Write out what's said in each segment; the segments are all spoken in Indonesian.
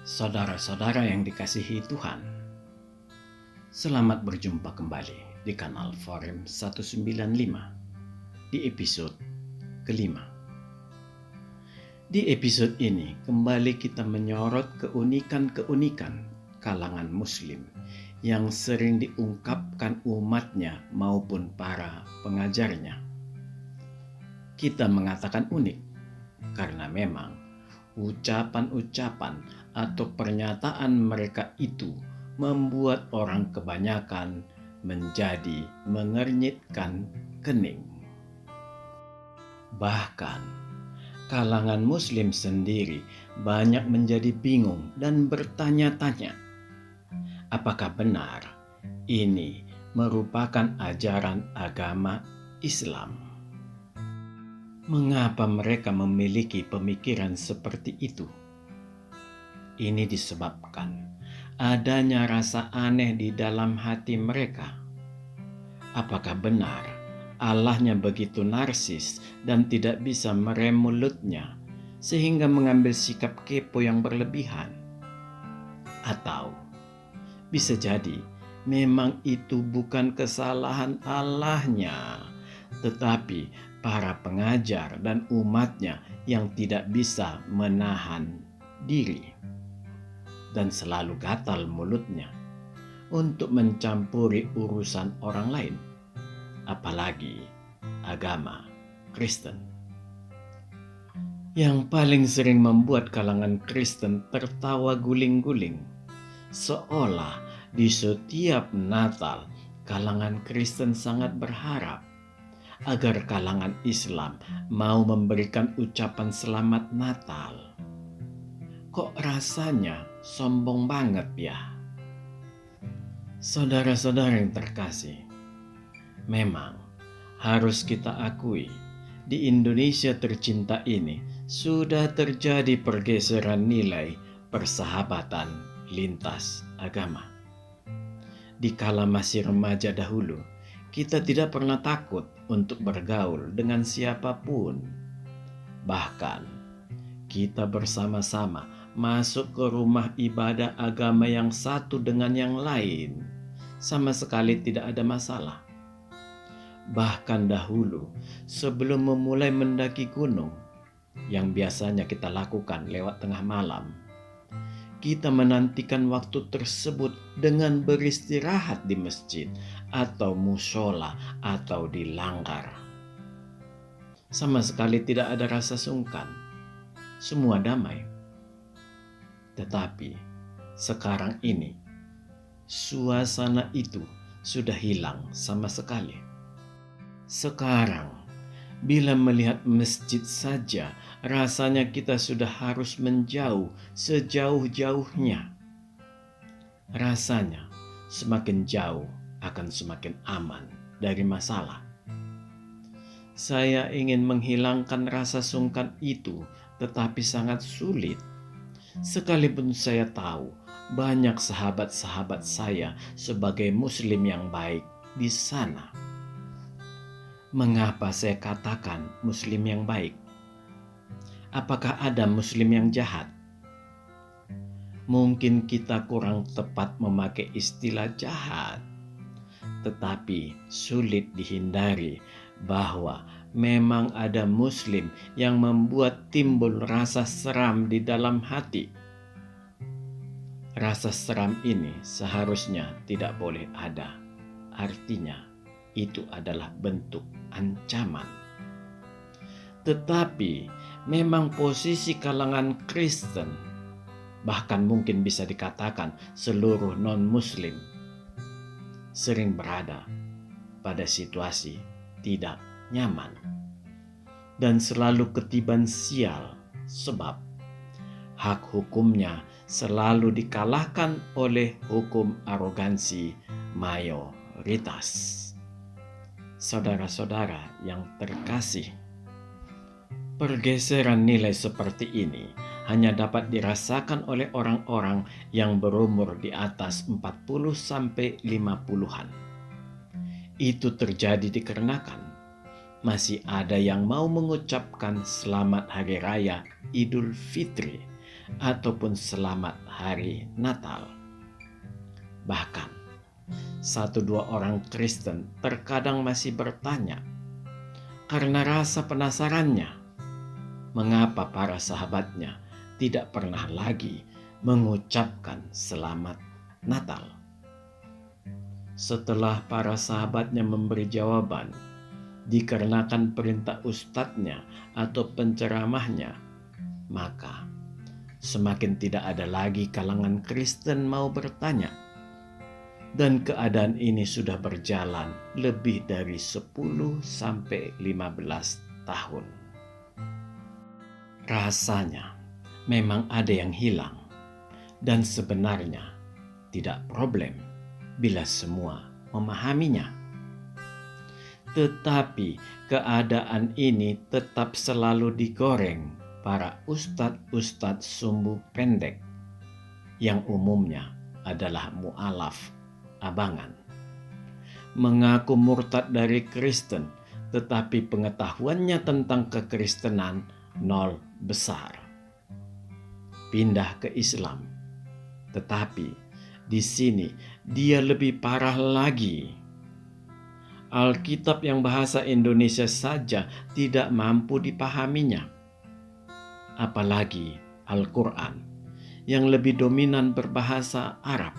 Saudara-saudara yang dikasihi Tuhan, selamat berjumpa kembali di kanal Forum 195 di episode kelima. Di episode ini kembali kita menyorot keunikan-keunikan kalangan Muslim yang sering diungkapkan umatnya maupun para pengajarnya. Kita mengatakan unik karena memang ucapan-ucapan atau pernyataan mereka itu membuat orang kebanyakan menjadi mengernyitkan kening. Bahkan kalangan Muslim sendiri banyak menjadi bingung dan bertanya-tanya, apakah benar ini merupakan ajaran agama Islam? Mengapa mereka memiliki pemikiran seperti itu? Ini disebabkan adanya rasa aneh di dalam hati mereka. Apakah benar Allahnya begitu narsis dan tidak bisa merem mulutnya sehingga mengambil sikap kepo yang berlebihan? Atau bisa jadi memang itu bukan kesalahan Allahnya, tetapi para pengajar dan umatnya yang tidak bisa menahan diri dan selalu gatal mulutnya untuk mencampuri urusan orang lain, apalagi agama Kristen. Yang paling sering membuat kalangan Kristen tertawa guling-guling, seolah di setiap Natal kalangan Kristen sangat berharap agar kalangan Islam mau memberikan ucapan selamat Natal. Kok rasanya sombong banget ya? Saudara-saudara yang terkasih, memang harus kita akui di Indonesia tercinta ini sudah terjadi pergeseran nilai persahabatan lintas agama. Di kala masih remaja dahulu, kita tidak pernah takut untuk bergaul dengan siapapun. Bahkan, kita bersama-sama masuk ke rumah ibadah agama yang satu dengan yang lain. Sama sekali tidak ada masalah. Bahkan dahulu, sebelum memulai mendaki gunung, yang biasanya kita lakukan lewat tengah malam, kita menantikan waktu tersebut dengan beristirahat di masjid atau musola atau di langgar. Sama sekali tidak ada rasa sungkan. Semua damai. Tetapi sekarang ini suasana itu sudah hilang sama sekali. Sekarang bila melihat masjid saja, rasanya kita sudah harus menjauh sejauh-jauhnya. Rasanya semakin jauh akan semakin aman dari masalah. Saya ingin menghilangkan rasa sungkan itu, tetapi sangat sulit. Sekalipun saya tahu banyak sahabat-sahabat saya sebagai Muslim yang baik di sana. Mengapa saya katakan Muslim yang baik? Apakah ada Muslim yang jahat? Mungkin kita kurang tepat memakai istilah jahat, tetapi sulit dihindari bahwa memang ada Muslim yang membuat timbul rasa seram di dalam hati. Rasa seram ini seharusnya tidak boleh ada. Artinya, itu adalah bentuk ancaman. Tetapi memang posisi kalangan Kristen, bahkan mungkin bisa dikatakan seluruh non-Muslim, sering berada pada situasi tidak nyaman dan selalu ketiban sial, sebab hak hukumnya selalu dikalahkan oleh hukum arogansi mayoritas. Saudara-saudara yang terkasih, pergeseran nilai seperti ini hanya dapat dirasakan oleh orang-orang yang berumur di atas 40-50-an. Itu terjadi dikarenakan masih ada yang mau mengucapkan selamat hari raya Idul Fitri ataupun selamat hari Natal. Bahkan, satu dua orang Kristen terkadang masih bertanya karena rasa penasarannya, mengapa para sahabatnya tidak pernah lagi mengucapkan selamat Natal. Setelah para sahabatnya memberi jawaban, dikarenakan perintah ustadznya atau penceramahnya, maka semakin tidak ada lagi kalangan Kristen mau bertanya. Dan keadaan ini sudah berjalan lebih dari 10-15 tahun. Rasanya memang ada yang hilang, dan sebenarnya tidak problem bila semua memahaminya. Tetapi keadaan ini tetap selalu digoreng para ustadz-ustadz sumbu pendek yang umumnya adalah mu'alaf abangan. Mengaku murtad dari Kristen, tetapi pengetahuannya tentang kekristenan nol besar. Pindah ke Islam, tetapi di sini dia lebih parah lagi. Alkitab yang bahasa Indonesia saja tidak mampu dipahaminya, apalagi Al-Quran yang lebih dominan berbahasa Arab.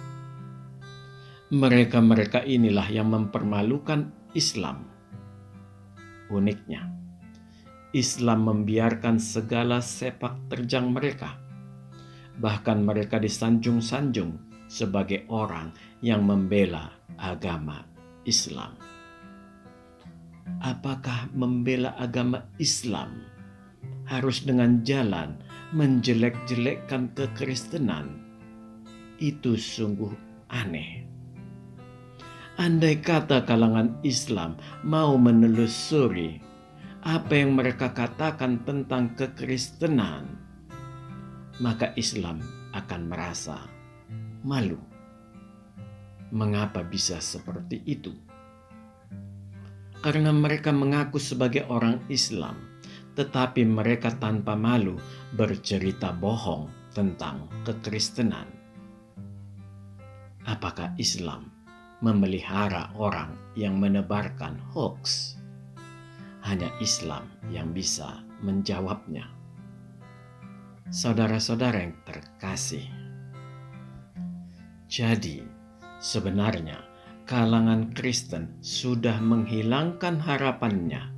Mereka-mereka inilah yang mempermalukan Islam. Uniknya, Islam membiarkan segala sepak terjang mereka. Bahkan mereka disanjung-sanjung sebagai orang yang membela agama Islam. Apakah membela agama Islam harus dengan jalan menjelek-jelekkan kekristenan? Itu sungguh aneh. Andai kata kalangan Islam mau menelusuri apa yang mereka katakan tentang kekristenan, maka Islam akan merasa malu. Mengapa bisa seperti itu? Karena mereka mengaku sebagai orang Islam, tetapi mereka tanpa malu bercerita bohong tentang kekristenan. Apakah Islam memelihara orang yang menebarkan hoax? Hanya Islam yang bisa menjawabnya. Saudara-saudara yang terkasih, jadi sebenarnya kalangan Kristen sudah menghilangkan harapannya,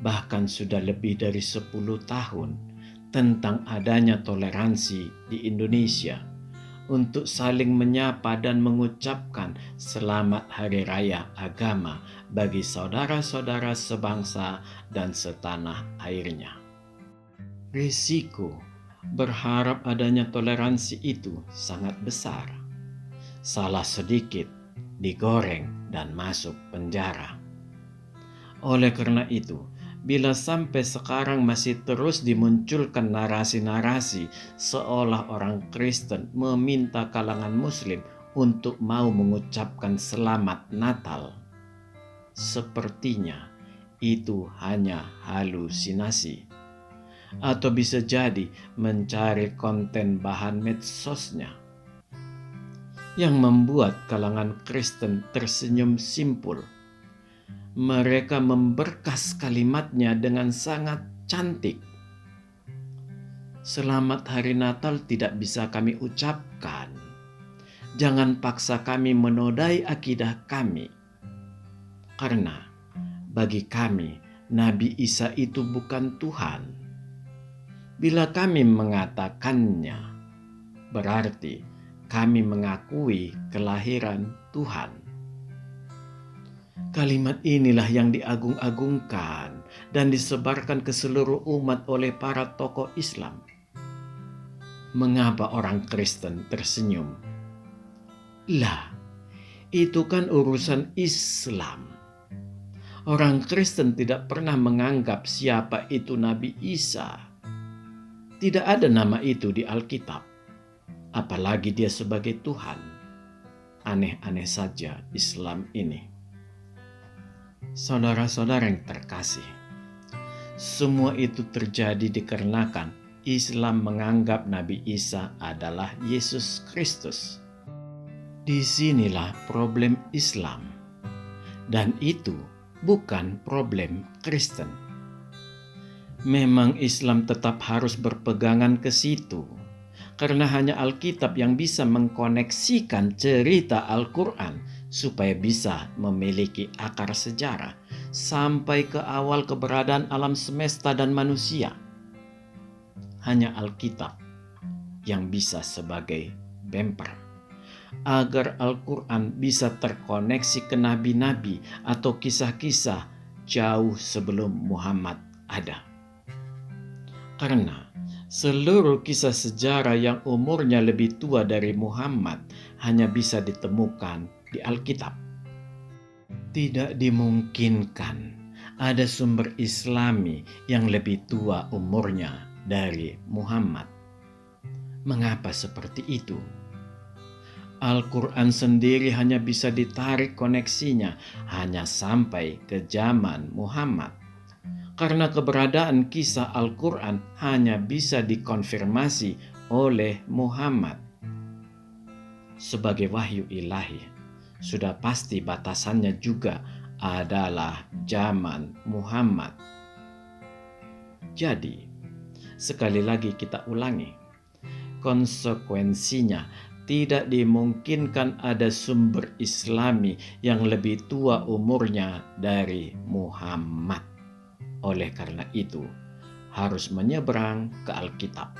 bahkan sudah lebih dari 10 tahun, tentang adanya toleransi di Indonesia untuk saling menyapa dan mengucapkan selamat hari raya agama bagi saudara-saudara sebangsa dan setanah airnya. Risiko berharap adanya toleransi itu sangat besar. Salah sedikit digoreng dan masuk penjara. Oleh karena itu, bila sampai sekarang masih terus dimunculkan narasi-narasi seolah orang Kristen meminta kalangan Muslim untuk mau mengucapkan selamat Natal, sepertinya itu hanya halusinasi, atau bisa jadi mencari konten bahan medsosnya yang membuat kalangan Kristen tersenyum simpul. Mereka memberkas kalimatnya dengan sangat cantik. Selamat hari Natal tidak bisa kami ucapkan. Jangan paksa kami menodai akidah kami. Karena bagi kami, Nabi Isa itu bukan Tuhan. Bila kami mengatakannya, berarti kami mengakui kelahiran Tuhan. Kalimat inilah yang diagung-agungkan dan disebarkan ke seluruh umat oleh para tokoh Islam. Mengapa orang Kristen tersenyum? Lah, itu kan urusan Islam. Orang Kristen tidak pernah menganggap siapa itu Nabi Isa. Tidak ada nama itu di Alkitab, apalagi dia sebagai Tuhan. Aneh-aneh saja Islam ini. Saudara-saudara yang terkasih, semua itu terjadi dikarenakan Islam menganggap Nabi Isa adalah Yesus Kristus. Disinilah problem Islam, dan itu bukan problem Kristen. Memang Islam tetap harus berpegangan ke situ, karena hanya Alkitab yang bisa mengkoneksikan cerita Al-Quran supaya bisa memiliki akar sejarah sampai ke awal keberadaan alam semesta dan manusia. Hanya Alkitab yang bisa sebagai bumper agar Al-Quran bisa terkoneksi ke nabi-nabi atau kisah-kisah jauh sebelum Muhammad ada. Karena seluruh kisah sejarah yang umurnya lebih tua dari Muhammad hanya bisa ditemukan di Alkitab. Tidak dimungkinkan ada sumber Islami yang lebih tua umurnya dari Muhammad. Mengapa seperti itu? Al-Quran sendiri hanya bisa ditarik koneksinya hanya sampai ke zaman Muhammad. Karena keberadaan kisah Al-Quran hanya bisa dikonfirmasi oleh Muhammad. Sebagai wahyu ilahi, sudah pasti batasannya juga adalah zaman Muhammad. Jadi, sekali lagi kita ulangi, konsekuensinya tidak dimungkinkan ada sumber Islami yang lebih tua umurnya dari Muhammad. Oleh karena itu, harus menyeberang ke Alkitab.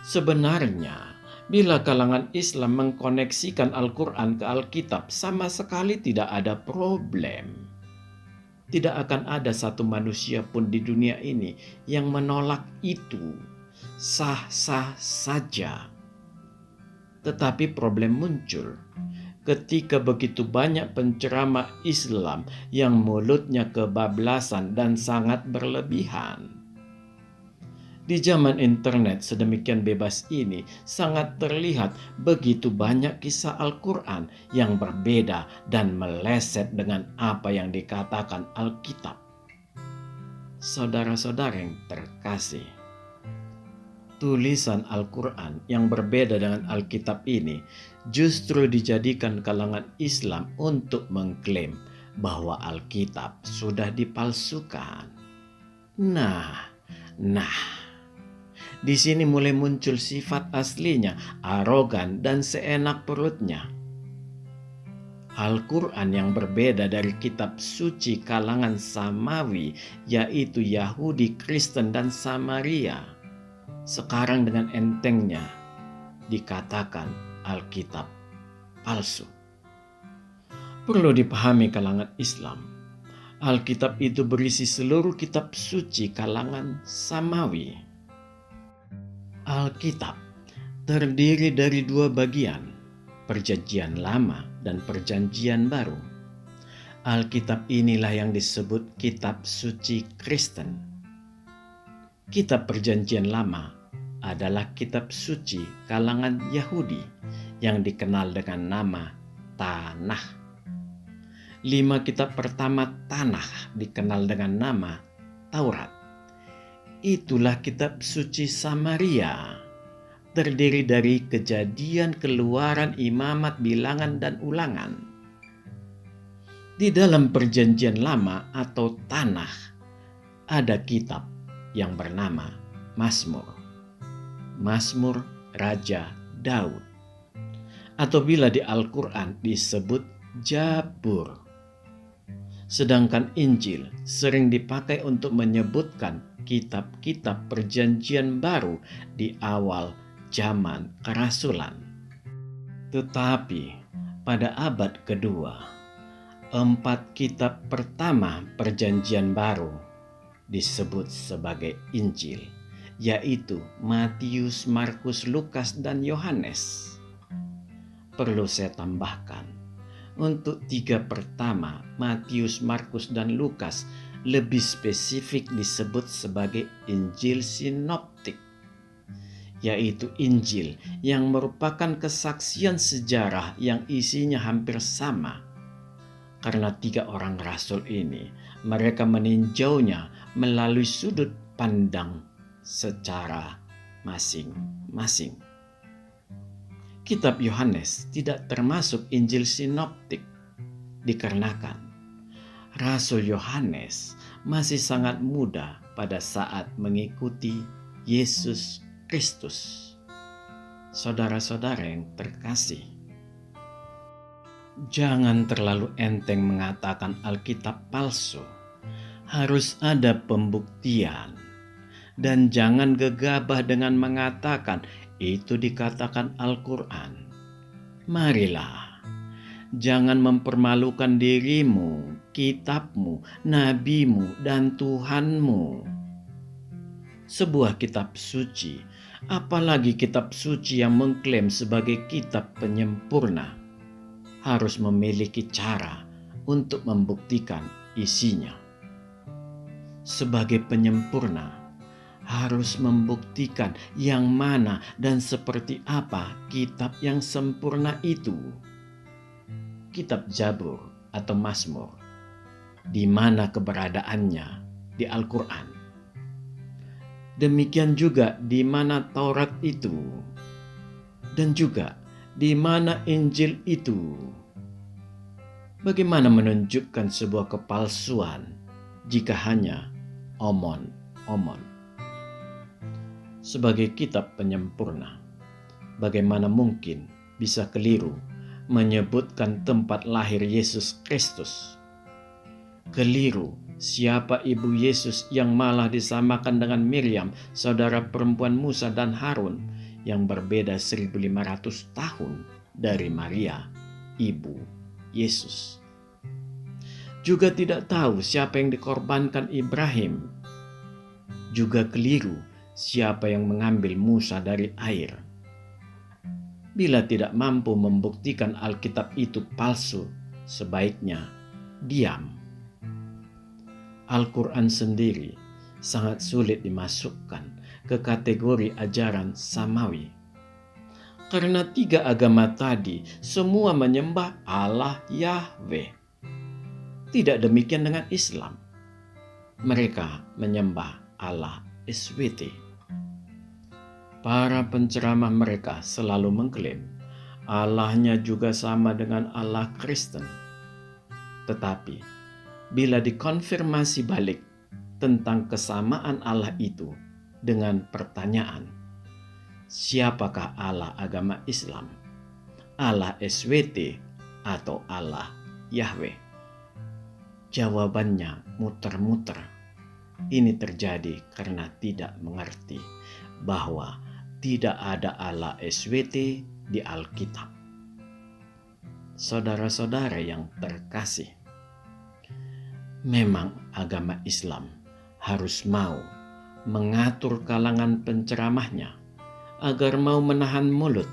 Sebenarnya, bila kalangan Islam mengkoneksikan Al-Quran ke Alkitab, sama sekali tidak ada problem. Tidak akan ada satu manusia pun di dunia ini yang menolak itu. Sah-sah saja. Tetapi problem muncul ketika begitu banyak penceramah Islam yang mulutnya kebablasan dan sangat berlebihan. Di zaman internet sedemikian bebas ini sangat terlihat begitu banyak kisah Al-Quran yang berbeda dan meleset dengan apa yang dikatakan Alkitab. Saudara-saudara yang terkasih, tulisan Al-Quran yang berbeda dengan Alkitab ini justru dijadikan kalangan Islam untuk mengklaim bahwa Alkitab sudah dipalsukan. Nah, di sini mulai muncul sifat aslinya, arogan dan seenak perutnya. Al-Quran yang berbeda dari kitab suci kalangan Samawi, yaitu Yahudi, Kristen, dan Samaria, sekarang dengan entengnya dikatakan Alkitab palsu. Perlu dipahami kalangan Islam, Alkitab itu berisi seluruh kitab suci kalangan Samawi. Alkitab terdiri dari dua bagian, Perjanjian Lama dan Perjanjian Baru. Alkitab inilah yang disebut kitab suci Kristen. Kitab Perjanjian Lama adalah kitab suci kalangan Yahudi yang dikenal dengan nama Tanah. 5 kitab pertama Tanah dikenal dengan nama Taurat. Itulah kitab suci Samaria, terdiri dari Kejadian, Keluaran, Imamat, Bilangan, dan Ulangan. Di dalam Perjanjian Lama atau Tanah ada kitab yang bernama Mazmur Raja Daud, atau bila di Al-Quran disebut Jabur. Sedangkan Injil sering dipakai untuk menyebutkan kitab-kitab Perjanjian Baru di awal zaman kerasulan. Tetapi pada abad kedua, 4 kitab pertama Perjanjian Baru disebut sebagai Injil, yaitu Matius, Markus, Lukas, dan Yohanes. Perlu saya tambahkan, untuk 3 pertama Matius, Markus, dan Lukas lebih spesifik disebut sebagai Injil sinoptik, yaitu Injil yang merupakan kesaksian sejarah yang isinya hampir sama. Karena 3 orang rasul ini, mereka meninjaunya melalui sudut pandang secara masing-masing. Kitab Yohanes tidak termasuk Injil Sinoptik dikarenakan Rasul Yohanes masih sangat muda pada saat mengikuti Yesus Kristus. Saudara-saudara yang terkasih, jangan terlalu enteng mengatakan Alkitab palsu. Harus ada pembuktian. Dan jangan gegabah dengan mengatakan itu dikatakan Al-Quran. Marilah, jangan mempermalukan dirimu, kitabmu, nabimu, dan Tuhanmu. Sebuah kitab suci, apalagi kitab suci yang mengklaim sebagai kitab penyempurna, harus memiliki cara untuk membuktikan isinya. Sebagai penyempurna, harus membuktikan yang mana dan seperti apa kitab yang sempurna itu. Kitab Zabur atau Mazmur, di mana keberadaannya di Al-Quran. Demikian juga di mana Taurat itu, dan juga di mana Injil itu. Bagaimana menunjukkan sebuah kepalsuan jika hanya omon-omon? Sebagai kitab penyempurna, bagaimana mungkin bisa keliru menyebutkan tempat lahir Yesus Kristus? Keliru siapa ibu Yesus yang malah disamakan dengan Miriam, saudara perempuan Musa dan Harun, yang berbeda 1500 tahun dari Maria, ibu Yesus. Juga tidak tahu siapa yang dikorbankan Ibrahim. Juga keliru siapa yang mengambil Musa dari air. Bila tidak mampu membuktikan Alkitab itu palsu, sebaiknya diam. Al-Quran sendiri sangat sulit dimasukkan ke kategori ajaran samawi. Karena tiga agama tadi semua menyembah Allah Yahweh. Tidak demikian dengan Islam. Mereka menyembah Allah SWT. Para penceramah mereka selalu mengklaim Allahnya juga sama dengan Allah Kristen. Tetapi bila dikonfirmasi balik tentang kesamaan Allah itu dengan pertanyaan, siapakah Allah agama Islam? Allah SWT atau Allah Yahweh? Jawabannya muter-muter. Ini terjadi karena tidak mengerti bahwa tidak ada Allah SWT di Alkitab. Saudara-saudara yang terkasih, memang agama Islam harus mau mengatur kalangan penceramahnya agar mau menahan mulut.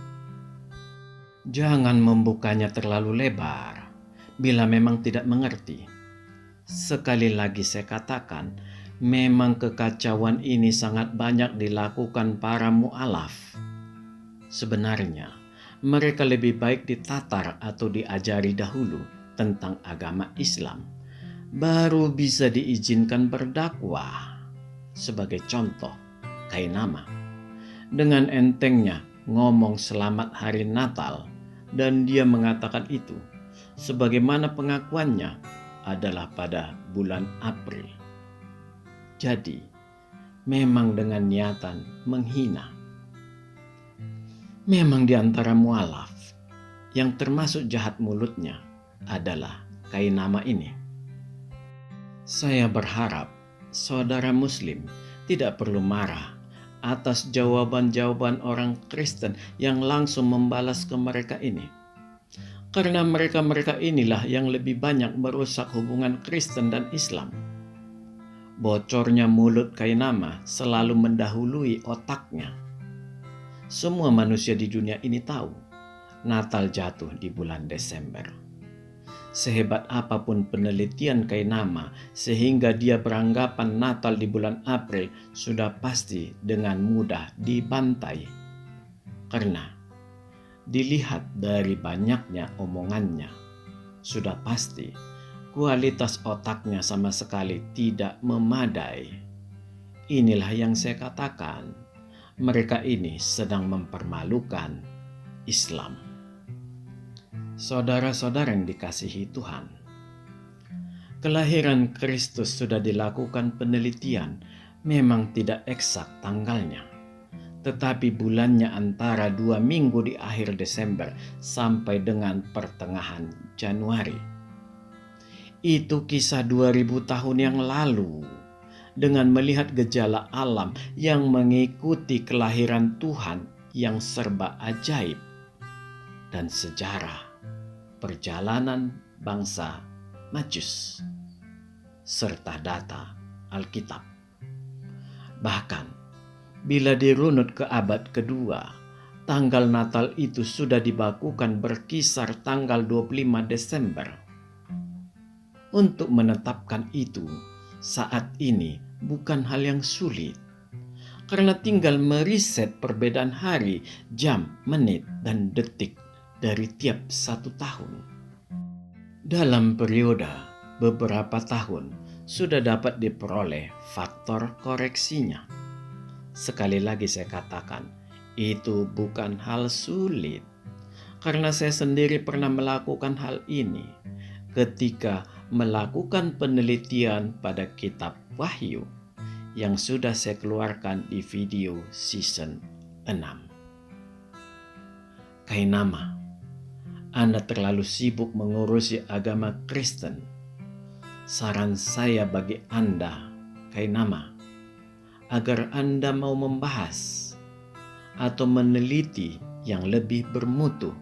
Jangan membukanya terlalu lebar bila memang tidak mengerti. Sekali lagi saya katakan, memang kekacauan ini sangat banyak dilakukan para mu'alaf. Sebenarnya, mereka lebih baik ditatar atau diajari dahulu tentang agama Islam, baru bisa diizinkan berdakwah. Sebagai contoh, Kainama dengan entengnya ngomong selamat hari Natal, dan dia mengatakan itu sebagaimana pengakuannya adalah pada bulan April. Jadi, memang dengan niatan menghina. Memang di antara mu'alaf yang termasuk jahat mulutnya adalah Kainama ini. Saya berharap saudara Muslim tidak perlu marah atas jawaban-jawaban orang Kristen yang langsung membalas ke mereka ini. Karena mereka-mereka inilah yang lebih banyak merusak hubungan Kristen dan Islam. Bocornya mulut Kainama selalu mendahului otaknya. Semua manusia di dunia ini tahu Natal jatuh di bulan Desember. Sehebat apapun penelitian Kainama sehingga dia beranggapan Natal di bulan April sudah pasti dengan mudah dibantai. Karena dilihat dari banyaknya omongannya, sudah pasti kualitas otaknya sama sekali tidak memadai. inilah yang saya katakan, mereka ini sedang mempermalukan Islam. Saudara-saudara yang dikasihi Tuhan, kelahiran Kristus sudah dilakukan penelitian, memang tidak eksak tanggalnya, tetapi bulannya antara 2 minggu di akhir Desember sampai dengan pertengahan Januari. Itu kisah 2000 tahun yang lalu, dengan melihat gejala alam yang mengikuti kelahiran Tuhan yang serba ajaib, dan sejarah perjalanan bangsa Majus, serta data Alkitab. Bahkan, bila dirunut ke abad kedua, tanggal Natal itu sudah dibakukan berkisar tanggal 25 Desember. Untuk menetapkan itu, saat ini bukan hal yang sulit, karena tinggal meriset perbedaan hari, jam, menit, dan detik dari tiap 1 tahun. Dalam periode beberapa tahun sudah dapat diperoleh faktor koreksinya. Sekali lagi saya katakan, itu bukan hal sulit, karena saya sendiri pernah melakukan hal ini ketika melakukan penelitian pada kitab Wahyu yang sudah saya keluarkan di video season 6. Kainama, Anda terlalu sibuk mengurusi agama Kristen. Saran saya bagi Anda, Kainama, agar Anda mau membahas atau meneliti yang lebih bermutu.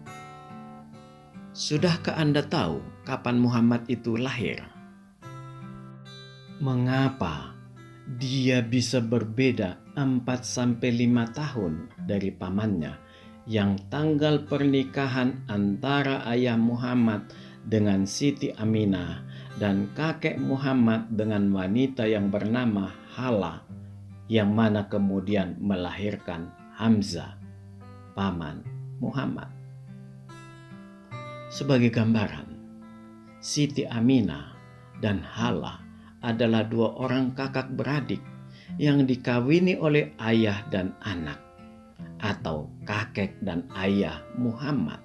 Sudahkah Anda tahu kapan Muhammad itu lahir? Mengapa dia bisa berbeda 4-5 tahun dari pamannya, yang tanggal pernikahan antara ayah Muhammad dengan Siti Aminah dan kakek Muhammad dengan wanita yang bernama Hala, yang mana kemudian melahirkan Hamzah, paman Muhammad. Sebagai gambaran, Siti Aminah dan Hala adalah 2 orang kakak beradik yang dikawini oleh ayah dan anak, atau kakek dan ayah Muhammad.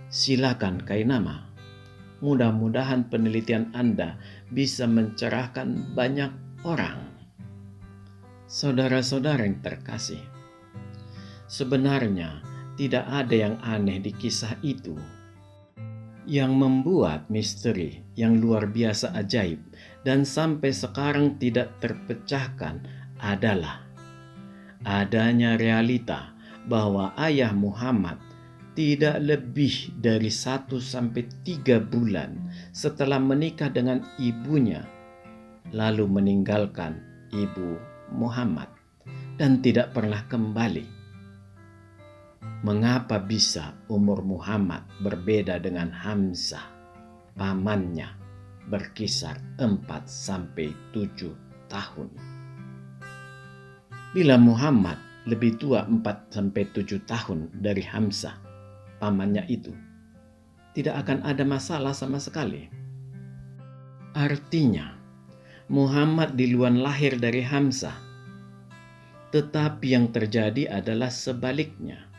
Silakan Kainama, mudah-mudahan penelitian Anda bisa mencerahkan banyak orang. Saudara-saudara yang terkasih, sebenarnya tidak ada yang aneh di kisah itu. Yang membuat misteri yang luar biasa ajaib dan sampai sekarang tidak terpecahkan adalah adanya realita bahwa ayah Muhammad tidak lebih dari 1-3 bulan setelah menikah dengan ibunya, lalu meninggalkan ibu Muhammad dan tidak pernah kembali. Mengapa bisa umur Muhammad berbeda dengan Hamzah, pamannya, berkisar 4-7 tahun? Bila Muhammad lebih tua 4-7 tahun dari Hamzah, pamannya itu, tidak akan ada masalah sama sekali. Artinya, Muhammad duluan lahir dari Hamzah, tetapi yang terjadi adalah sebaliknya.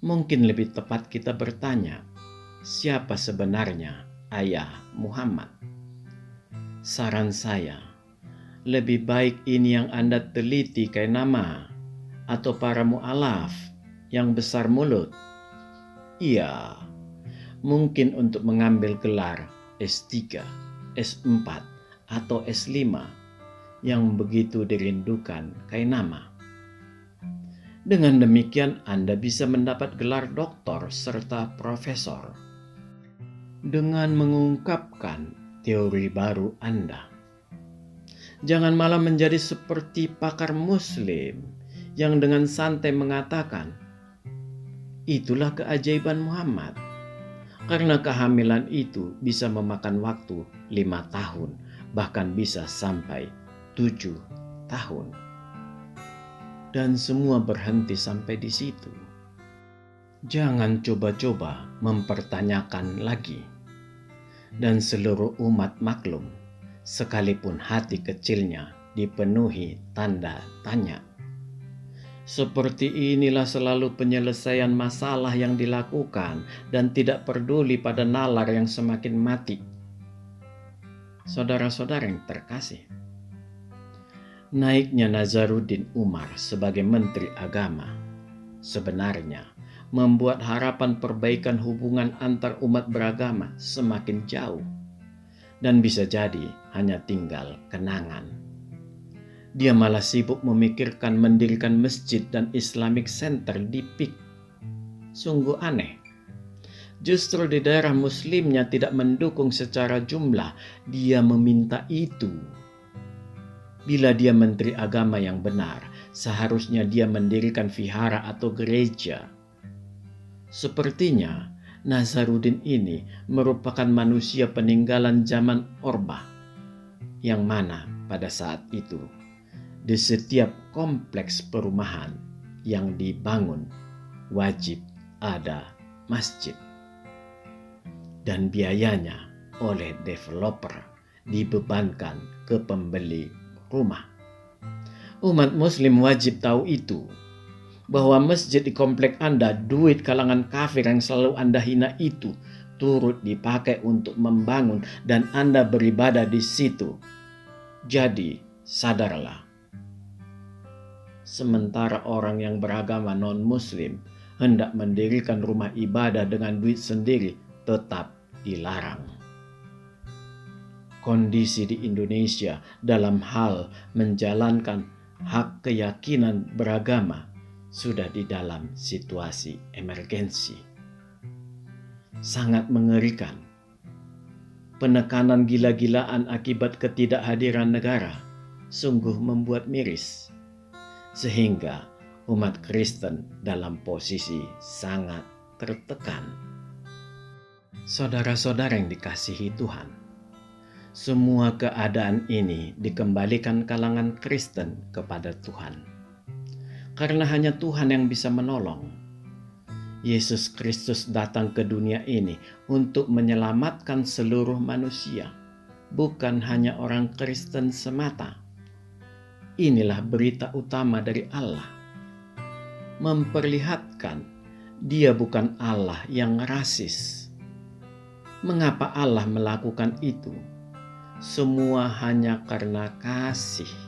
Mungkin lebih tepat kita bertanya, siapa sebenarnya ayah Muhammad? Saran saya, lebih baik ini yang Anda teliti Kainama atau para mu'alaf yang besar mulut. Iya, mungkin untuk mengambil gelar S3, S4, atau S5 yang begitu dirindukan Kainama. Dengan demikian Anda bisa mendapat gelar doktor serta profesor dengan mengungkapkan teori baru Anda. Jangan malah menjadi seperti pakar Muslim yang dengan santai mengatakan, itulah keajaiban Muhammad, karena kehamilan itu bisa memakan waktu 5 tahun, bahkan bisa sampai 7 tahun. Dan semua berhenti sampai di situ. Jangan coba-coba mempertanyakan lagi. Dan seluruh umat maklum, sekalipun hati kecilnya dipenuhi tanda tanya. Seperti inilah selalu penyelesaian masalah yang dilakukan dan tidak peduli pada nalar yang semakin mati. Saudara-saudara yang terkasih, naiknya Nazaruddin Umar sebagai Menteri Agama sebenarnya membuat harapan perbaikan hubungan antar umat beragama semakin jauh dan bisa jadi hanya tinggal kenangan. Dia malah sibuk memikirkan mendirikan masjid dan Islamic Center di PIK. Sungguh aneh. Justru di daerah muslimnya tidak mendukung secara jumlah, dia meminta itu. Bila dia menteri agama yang benar, seharusnya dia mendirikan vihara atau gereja. Sepertinya Nazaruddin ini merupakan manusia peninggalan zaman Orba, yang mana pada saat itu di setiap kompleks perumahan yang dibangun wajib ada masjid, dan biayanya oleh developer dibebankan ke pembeli rumah. Umat muslim wajib tahu itu, bahwa masjid di komplek Anda, duit kalangan kafir yang selalu Anda hina itu turut dipakai untuk membangun dan Anda beribadah di situ. Jadi sadarlah. Sementara orang yang beragama non-muslim hendak mendirikan rumah ibadah dengan duit sendiri tetap dilarang. Kondisi di Indonesia dalam hal menjalankan hak keyakinan beragama sudah di dalam situasi emergensi. Sangat mengerikan. Penekanan gila-gilaan akibat ketidakhadiran negara sungguh membuat miris, sehingga umat Kristen dalam posisi sangat tertekan. Saudara-saudara yang dikasihi Tuhan, semua keadaan ini dikembalikan kalangan Kristen kepada Tuhan. Karena hanya Tuhan yang bisa menolong. Yesus Kristus datang ke dunia ini untuk menyelamatkan seluruh manusia, bukan hanya orang Kristen semata. Inilah berita utama dari Allah, memperlihatkan Dia bukan Allah yang rasis. Mengapa Allah melakukan itu? Semua hanya karena kasih.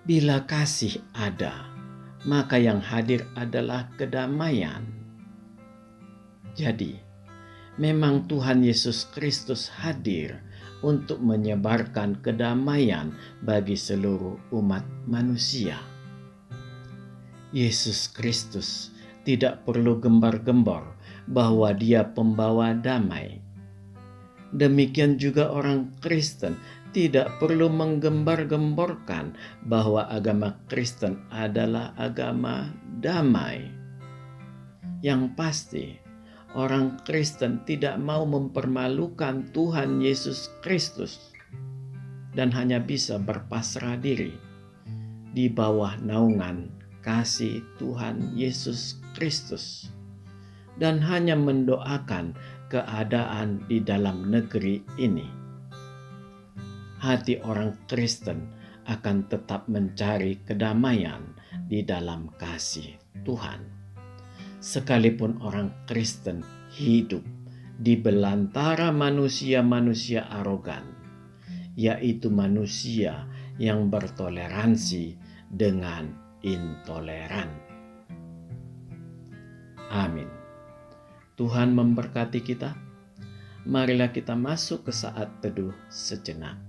Bila kasih ada, maka yang hadir adalah kedamaian. Jadi, memang Tuhan Yesus Kristus hadir untuk menyebarkan kedamaian bagi seluruh umat manusia. Yesus Kristus tidak perlu gembar-gembor bahwa Dia pembawa damai. Demikian juga orang Kristen tidak perlu menggembar-gemborkan bahwa agama Kristen adalah agama damai. Yang pasti, orang Kristen tidak mau mempermalukan Tuhan Yesus Kristus dan hanya bisa berpasrah diri di bawah naungan kasih Tuhan Yesus Kristus dan hanya mendoakan keadaan di dalam negeri ini. Hati orang Kristen akan tetap mencari kedamaian di dalam kasih Tuhan. Sekalipun orang Kristen hidup di belantara manusia-manusia arogan, yaitu manusia yang bertoleransi dengan intoleran. Amin. Tuhan memberkati kita. Marilah kita masuk ke saat teduh sejenak.